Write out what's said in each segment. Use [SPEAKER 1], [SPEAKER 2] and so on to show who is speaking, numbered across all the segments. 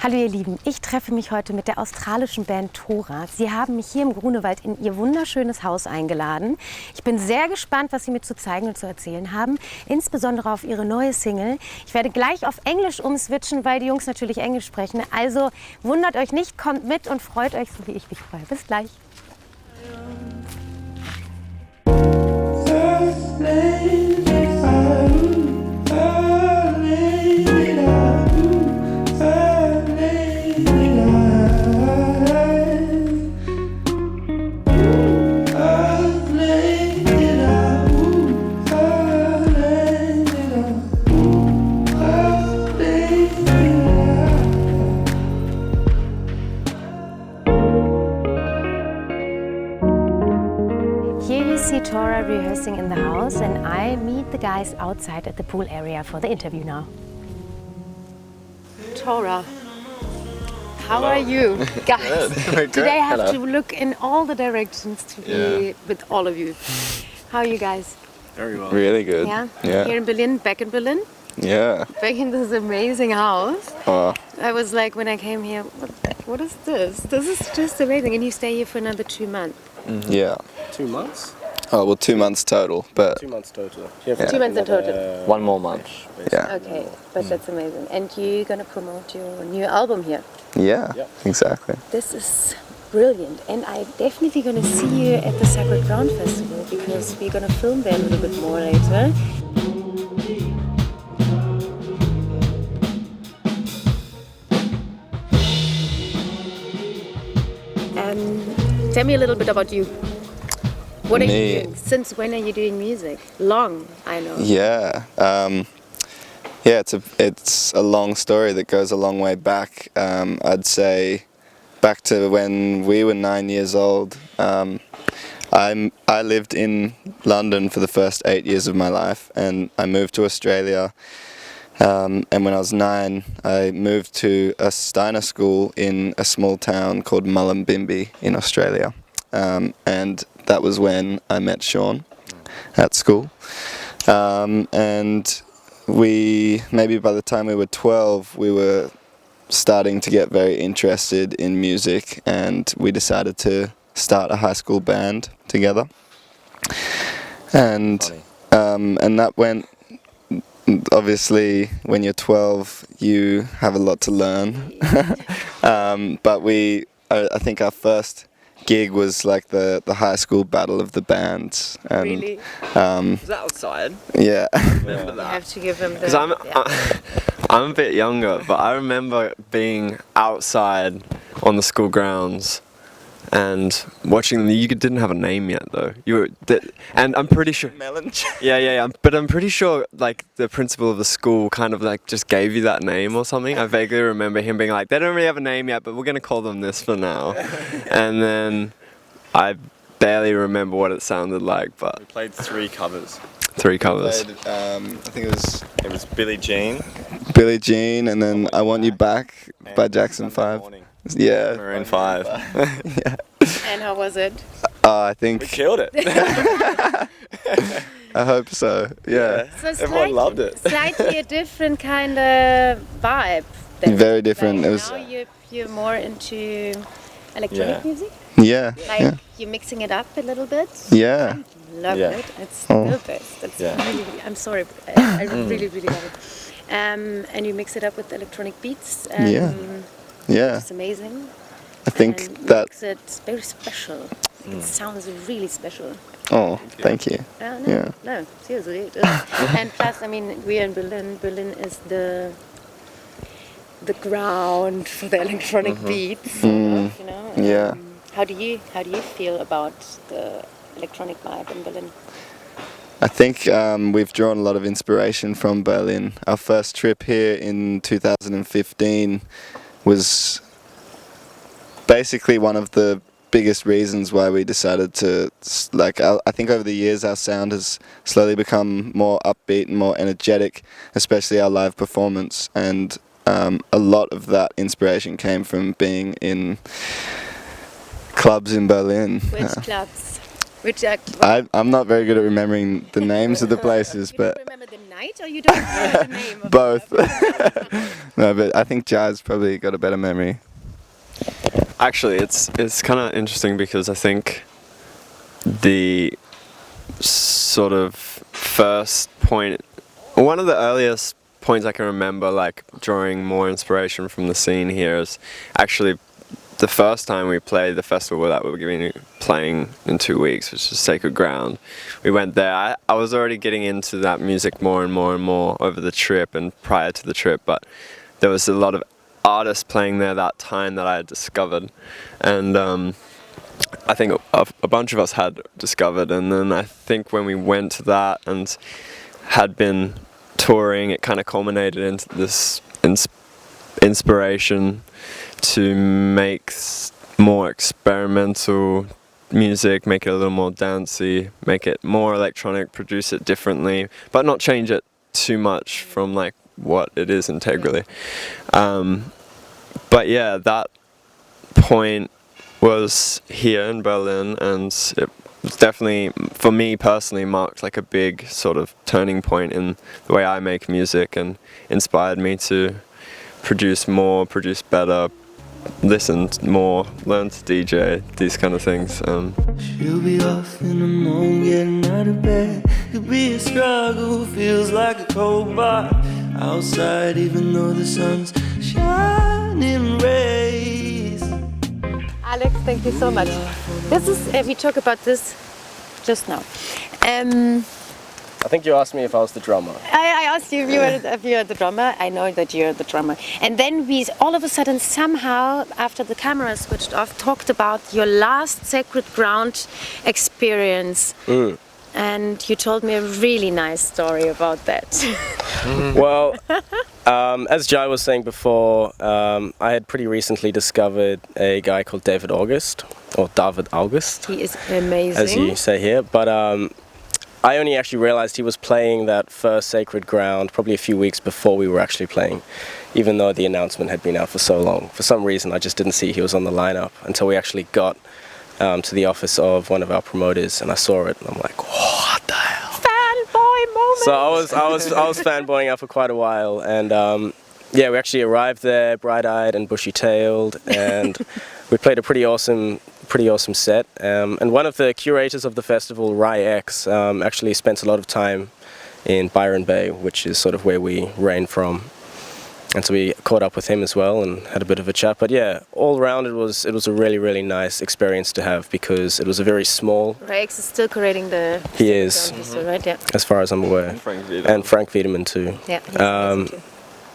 [SPEAKER 1] Hallo ihr Lieben, ich treffe mich heute mit der australischen Band Tora. Sie haben mich hier im Grunewald in ihr wunderschönes Haus eingeladen. Ich bin sehr gespannt, was sie mir zu zeigen und zu erzählen haben, insbesondere auf ihre neue Single. Ich werde gleich auf Englisch umswitchen, weil die Jungs natürlich Englisch sprechen. Also wundert euch nicht, kommt mit und freut euch, so wie ich mich freue. Bis gleich. Tora rehearsing in the house, and I meet the guys outside at the pool area for the interview now. Tora, how are you guys? Today I have to look in all the directions to be with all of you. How are you guys?
[SPEAKER 2] Very well.
[SPEAKER 3] Really good.
[SPEAKER 1] Yeah?
[SPEAKER 3] Yeah.
[SPEAKER 1] Here in Berlin, back in Berlin?
[SPEAKER 3] Yeah.
[SPEAKER 1] Back in this amazing house.
[SPEAKER 3] Oh.
[SPEAKER 1] I was like, when I came here, what is this? This is just amazing. And you stay here for another 2 months.
[SPEAKER 3] Mm-hmm. Yeah.
[SPEAKER 2] 2 months?
[SPEAKER 3] Oh, well, 2 months total, but...
[SPEAKER 2] 2 months total.
[SPEAKER 1] 2 months in total.
[SPEAKER 4] 1 more month.
[SPEAKER 3] Yeah.
[SPEAKER 1] Okay, but that's amazing. And you're gonna promote your new album here.
[SPEAKER 3] Yeah, exactly.
[SPEAKER 1] This is brilliant. And I'm definitely gonna see you at the Sacred Ground Festival because we're gonna film there a little bit more later. Tell me a little bit about you. What are you doing? Since when are you doing music? Long, I know.
[SPEAKER 3] Yeah. It's a long story that goes a long way back. I'd say back to when we were 9 years old. I lived in London for the first 8 years of my life, and I moved to Australia. And when I was 9, I moved to a Steiner school in a small town called Mullumbimby in Australia. And that was when I met Sean at school. And maybe by the time we were 12, we were starting to get very interested in music, and we decided to start a high school band together. And that went... Obviously, when you're 12, you have a lot to learn. But I think our first gig was like the high school battle of the bands. And,
[SPEAKER 1] really?
[SPEAKER 4] Was that outside?
[SPEAKER 3] Yeah.
[SPEAKER 4] I remember that.
[SPEAKER 1] You have to give them the...
[SPEAKER 4] Because I'm a bit younger, but I remember being outside on the school grounds and watching them. You didn't have a name yet, though. And I'm pretty sure.
[SPEAKER 3] Melon.
[SPEAKER 4] Yeah. But I'm pretty sure, like, the principal of the school kind of like just gave you that name or something. I vaguely remember him being like, "They don't really have a name yet, but we're gonna call them this for now." And then I barely remember what it sounded like, but
[SPEAKER 2] We played 3 covers.
[SPEAKER 3] 3
[SPEAKER 4] 3 covers.
[SPEAKER 3] Played, I think
[SPEAKER 2] It was Billie Jean.
[SPEAKER 3] Billie Jean, and then I Want You Back by Jackson 5. Yeah.
[SPEAKER 2] Maroon 5.
[SPEAKER 3] Yeah.
[SPEAKER 1] And how was it?
[SPEAKER 3] I think...
[SPEAKER 2] We killed it.
[SPEAKER 3] I hope so, yeah.
[SPEAKER 1] So
[SPEAKER 2] Everyone loved it.
[SPEAKER 1] Slightly a different kind of vibe. then.
[SPEAKER 3] Very different.
[SPEAKER 1] Like
[SPEAKER 3] It was...
[SPEAKER 1] now you're more into electronic music?
[SPEAKER 3] Yeah,
[SPEAKER 1] Like
[SPEAKER 3] yeah.
[SPEAKER 1] you're mixing it up a little bit?
[SPEAKER 3] Yeah.
[SPEAKER 1] Love
[SPEAKER 2] Yeah.
[SPEAKER 1] it. It's
[SPEAKER 3] Oh.
[SPEAKER 1] the best. That's
[SPEAKER 2] Yeah.
[SPEAKER 1] really, I'm sorry, I really, really love it. And you mix it up with electronic beats.
[SPEAKER 3] Yeah.
[SPEAKER 1] It's amazing.
[SPEAKER 3] I think
[SPEAKER 1] and
[SPEAKER 3] that...
[SPEAKER 1] makes it very special. It sounds really special.
[SPEAKER 3] Oh, thank you.
[SPEAKER 1] No,
[SPEAKER 3] Yeah.
[SPEAKER 1] no, seriously. It is. And plus, I mean, we are in Berlin. Berlin is the ground for the electronic beats. You know.
[SPEAKER 3] Yeah.
[SPEAKER 1] How do you feel about the electronic vibe in Berlin?
[SPEAKER 3] I think we've drawn a lot of inspiration from Berlin. Our first trip here in 2015 was basically one of the biggest reasons why we decided to, like, I think over the years our sound has slowly become more upbeat and more energetic, especially our live performance, and a lot of that inspiration came from being in clubs in Berlin.
[SPEAKER 1] Which clubs? Which are
[SPEAKER 3] I'm not very good at remembering the names of the places,
[SPEAKER 1] you
[SPEAKER 3] but
[SPEAKER 1] don't remember the night, or you don't know the name of
[SPEAKER 3] Both. No, but I think Jai's probably got a better memory.
[SPEAKER 4] Actually, it's kind of interesting because I think the sort of first point, one of the earliest points I can remember, like drawing more inspiration from the scene here, is actually the first time we played the festival that we were playing in 2 weeks, which is Sacred Ground. We went there. I was already getting into that music more and more and more over the trip and prior to the trip, but there was a lot of artists playing there that time that I had discovered, and I think a bunch of us had discovered, and then I think when we went to that and had been touring, it kind of culminated into this inspiration to make more experimental music, make it a little more dancey, make it more electronic, produce it differently, but not change it too much from like what it is integrally. But yeah, that point was here in Berlin, and it was definitely, for me personally, marked like a big sort of turning point in the way I make music, and inspired me to produce more, produce better, listen more, learn to DJ, these kind of things.
[SPEAKER 5] She'll be off in the morning, getting out of bed. It'll be a struggle, feels like a cold bar outside, even though the sun's shining rays.
[SPEAKER 1] Alex, thank you so much. This is, we talked about this just now.
[SPEAKER 6] I think you asked me if I was the drummer.
[SPEAKER 1] I asked you if you were the drummer. I know that you're the drummer. And then we all of a sudden somehow, after the camera switched off, talked about your last Sacred Ground experience. And you told me a really nice story about that.
[SPEAKER 6] Well, as Jai was saying before, I had pretty recently discovered a guy called David August, or David August.
[SPEAKER 1] He is amazing.
[SPEAKER 6] As you say here. But I only actually realized he was playing that first Sacred Ground probably a few weeks before we were actually playing, even though the announcement had been out for so long. For some reason, I just didn't see he was on the lineup until we actually got to the office of one of our promoters, and I saw it, and I'm like, what the hell?
[SPEAKER 1] Fanboy moment!
[SPEAKER 6] So I was fanboying out for quite a while, and yeah, we actually arrived there bright-eyed and bushy-tailed, and we played a pretty awesome set. And one of the curators of the festival, Rai X, actually spent a lot of time in Byron Bay, which is sort of where we reign from. And so we caught up with him as well and had a bit of a chat. But yeah, all around it was a really, really nice experience to have, because it was a very small...
[SPEAKER 1] Rai X is still curating the...
[SPEAKER 6] He is,
[SPEAKER 1] right? Yeah.
[SPEAKER 6] as far as I'm aware. And Frank Wiedemann too.
[SPEAKER 1] Yeah, he's amazing too.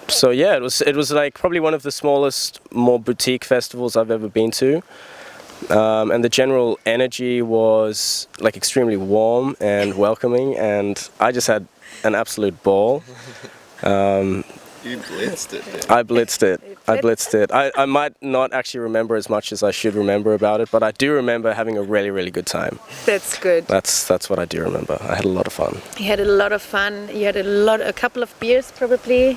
[SPEAKER 6] So yeah, it was like probably one of the smallest, more boutique festivals I've ever been to. And the general energy was like extremely warm and welcoming, and I just had an absolute ball.
[SPEAKER 3] You blitzed it, dude.
[SPEAKER 6] I blitzed it. I might not actually remember as much as I should remember about it, but I do remember having a really, really good time.
[SPEAKER 1] That's good.
[SPEAKER 6] That's what I do remember. I had a lot of fun.
[SPEAKER 1] You had a lot of fun. You had a couple of beers probably.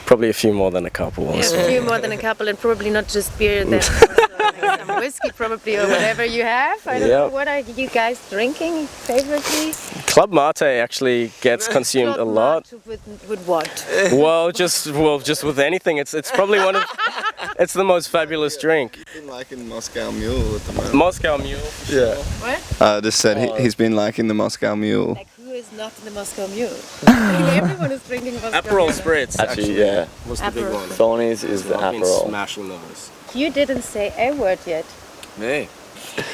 [SPEAKER 6] Probably a few more than a couple. Also.
[SPEAKER 1] A few more than a couple, and probably not just beer, then also some whiskey probably, or whatever you have. I don't know. What are you guys drinking favorably?
[SPEAKER 6] Club Mate actually gets consumed a lot.
[SPEAKER 1] With what?
[SPEAKER 6] Well, just with anything. It's probably one of. It's the most fabulous drink.
[SPEAKER 3] He's been liking Moscow Mule at the moment.
[SPEAKER 6] Moscow Mule.
[SPEAKER 3] Yeah.
[SPEAKER 1] What?
[SPEAKER 3] I just said he's been liking the Moscow Mule.
[SPEAKER 1] Like, who is not in the Moscow Mule? Everyone is drinking Moscow
[SPEAKER 6] Aperol
[SPEAKER 1] Mule.
[SPEAKER 6] Spritz.
[SPEAKER 2] Actually, yeah.
[SPEAKER 6] Was the big
[SPEAKER 1] Aperol.
[SPEAKER 6] one.
[SPEAKER 2] Thorny's is the
[SPEAKER 6] I've been
[SPEAKER 2] Aperol.
[SPEAKER 6] smashing those.
[SPEAKER 1] You didn't say a word yet.
[SPEAKER 2] Me.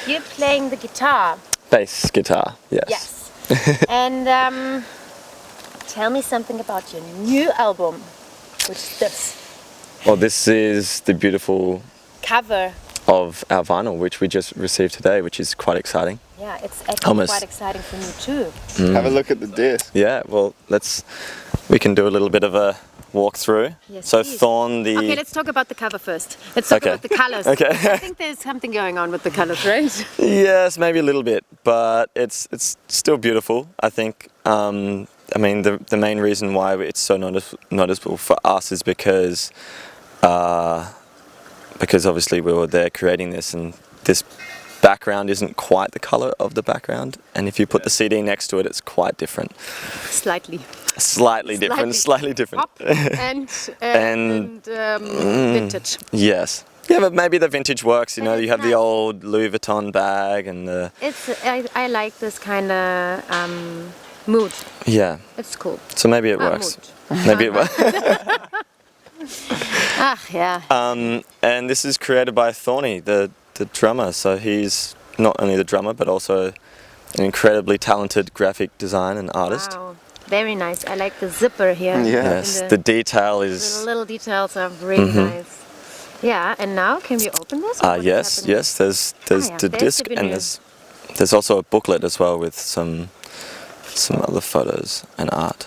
[SPEAKER 1] You're playing the guitar.
[SPEAKER 2] Bass guitar, yes.
[SPEAKER 1] Yes. And tell me something about your new album, which is this
[SPEAKER 2] Well, this is the beautiful
[SPEAKER 1] cover.
[SPEAKER 2] of our vinyl, which we just received today, which is quite exciting.
[SPEAKER 1] Yeah, it's actually
[SPEAKER 2] Almost.
[SPEAKER 1] quite exciting for me too.
[SPEAKER 3] Have a look at the disc.
[SPEAKER 2] Yeah, well, we can do a little bit of a walkthrough.
[SPEAKER 1] Yes,
[SPEAKER 2] So
[SPEAKER 1] please.
[SPEAKER 2] Thorn,
[SPEAKER 1] Okay, let's talk about the cover first. Let's talk
[SPEAKER 2] Okay.
[SPEAKER 1] about the colors.
[SPEAKER 2] Okay.
[SPEAKER 1] I think there's something going on with the colors, right?
[SPEAKER 2] Yes, maybe a little bit, but it's still beautiful, I think. I mean, the main reason why it's so noticeable for us is because obviously we were there creating this, and this background isn't quite the color of the background, and if you put the CD next to it, it's quite different. Slightly different.
[SPEAKER 1] Pop and vintage.
[SPEAKER 2] Yes. Yeah, but maybe the vintage works. You know, you have the old Louis Vuitton bag and the.
[SPEAKER 1] I like this kind of mood.
[SPEAKER 2] Yeah.
[SPEAKER 1] It's cool.
[SPEAKER 2] So maybe it works. Maybe it works.
[SPEAKER 1] Yeah.
[SPEAKER 2] And this is created by Thorny, the drummer. So he's not only the drummer, but also an incredibly talented graphic design and artist.
[SPEAKER 1] Wow. Very nice. I like the zipper here.
[SPEAKER 2] Yes, the detail
[SPEAKER 1] The
[SPEAKER 2] is.
[SPEAKER 1] little details are really nice. Yeah, and now can we open this?
[SPEAKER 2] Yes. There's the disc, and there's also a booklet as well with some other photos and art.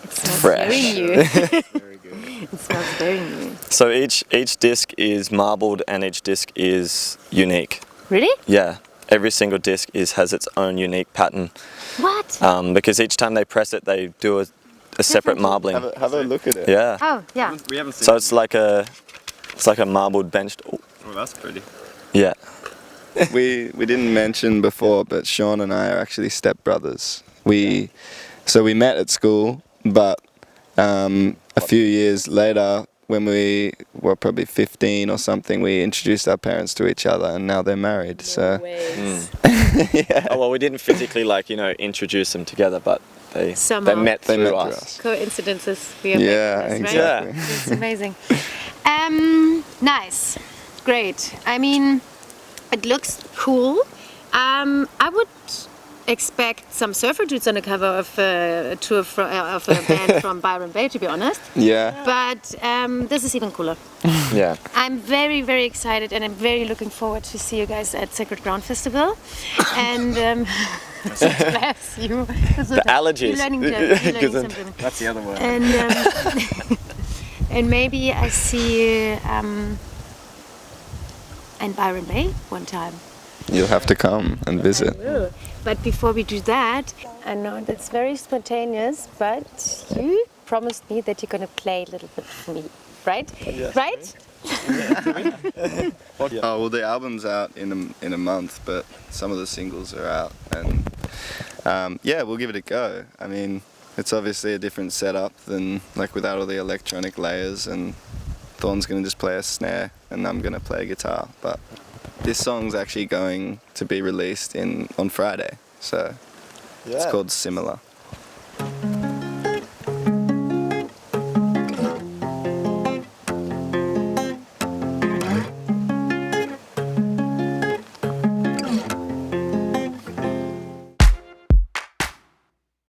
[SPEAKER 1] It smells
[SPEAKER 2] Fresh.
[SPEAKER 1] very new.
[SPEAKER 3] Very good.
[SPEAKER 1] It smells very new.
[SPEAKER 2] So each disc is marbled, and each disc is unique.
[SPEAKER 1] Really?
[SPEAKER 2] Yeah, every single disc has its own unique pattern.
[SPEAKER 1] What?
[SPEAKER 2] Because each time they press it, they do a separate marbling.
[SPEAKER 3] Have a look at it.
[SPEAKER 2] Yeah.
[SPEAKER 1] Oh, yeah.
[SPEAKER 4] We haven't seen
[SPEAKER 2] So it's like a marbled benched.
[SPEAKER 4] Oh, that's pretty.
[SPEAKER 2] Yeah.
[SPEAKER 3] We didn't mention before, but Sean and I are actually stepbrothers. We met at school, but a few years later, when we were probably 15 or something, we introduced our parents to each other, and now they're married. So.
[SPEAKER 2] Yeah. Oh well, we didn't physically introduce them together, but they met through us.
[SPEAKER 1] Coincidences. We are making this,
[SPEAKER 3] exactly.
[SPEAKER 1] Right? It's amazing. Nice. Great. I mean, it looks cool. I would expect some surfer dudes on the cover of a band from Byron Bay, to be honest.
[SPEAKER 3] Yeah.
[SPEAKER 1] But this is even cooler.
[SPEAKER 2] Yeah.
[SPEAKER 1] I'm very, very excited, and I'm very looking forward to see you guys at Sacred Ground Festival. And bless you.
[SPEAKER 2] The allergies.
[SPEAKER 1] You're learning German.
[SPEAKER 4] That's the other word.
[SPEAKER 1] And and maybe I see you in Byron Bay one time.
[SPEAKER 3] You'll have to come and visit.
[SPEAKER 1] But before we do that, I know that's very spontaneous, but you promised me that you're going to play a little bit for me, right?
[SPEAKER 2] Yes.
[SPEAKER 1] Right?
[SPEAKER 3] Oh well, the album's out in a month, but some of the singles are out, and we'll give it a go. I mean, it's obviously a different setup than without all the electronic layers, and Thorn's gonna just play a snare, and I'm gonna play a guitar. But this song's actually going to be released on Friday, so it's called Similar.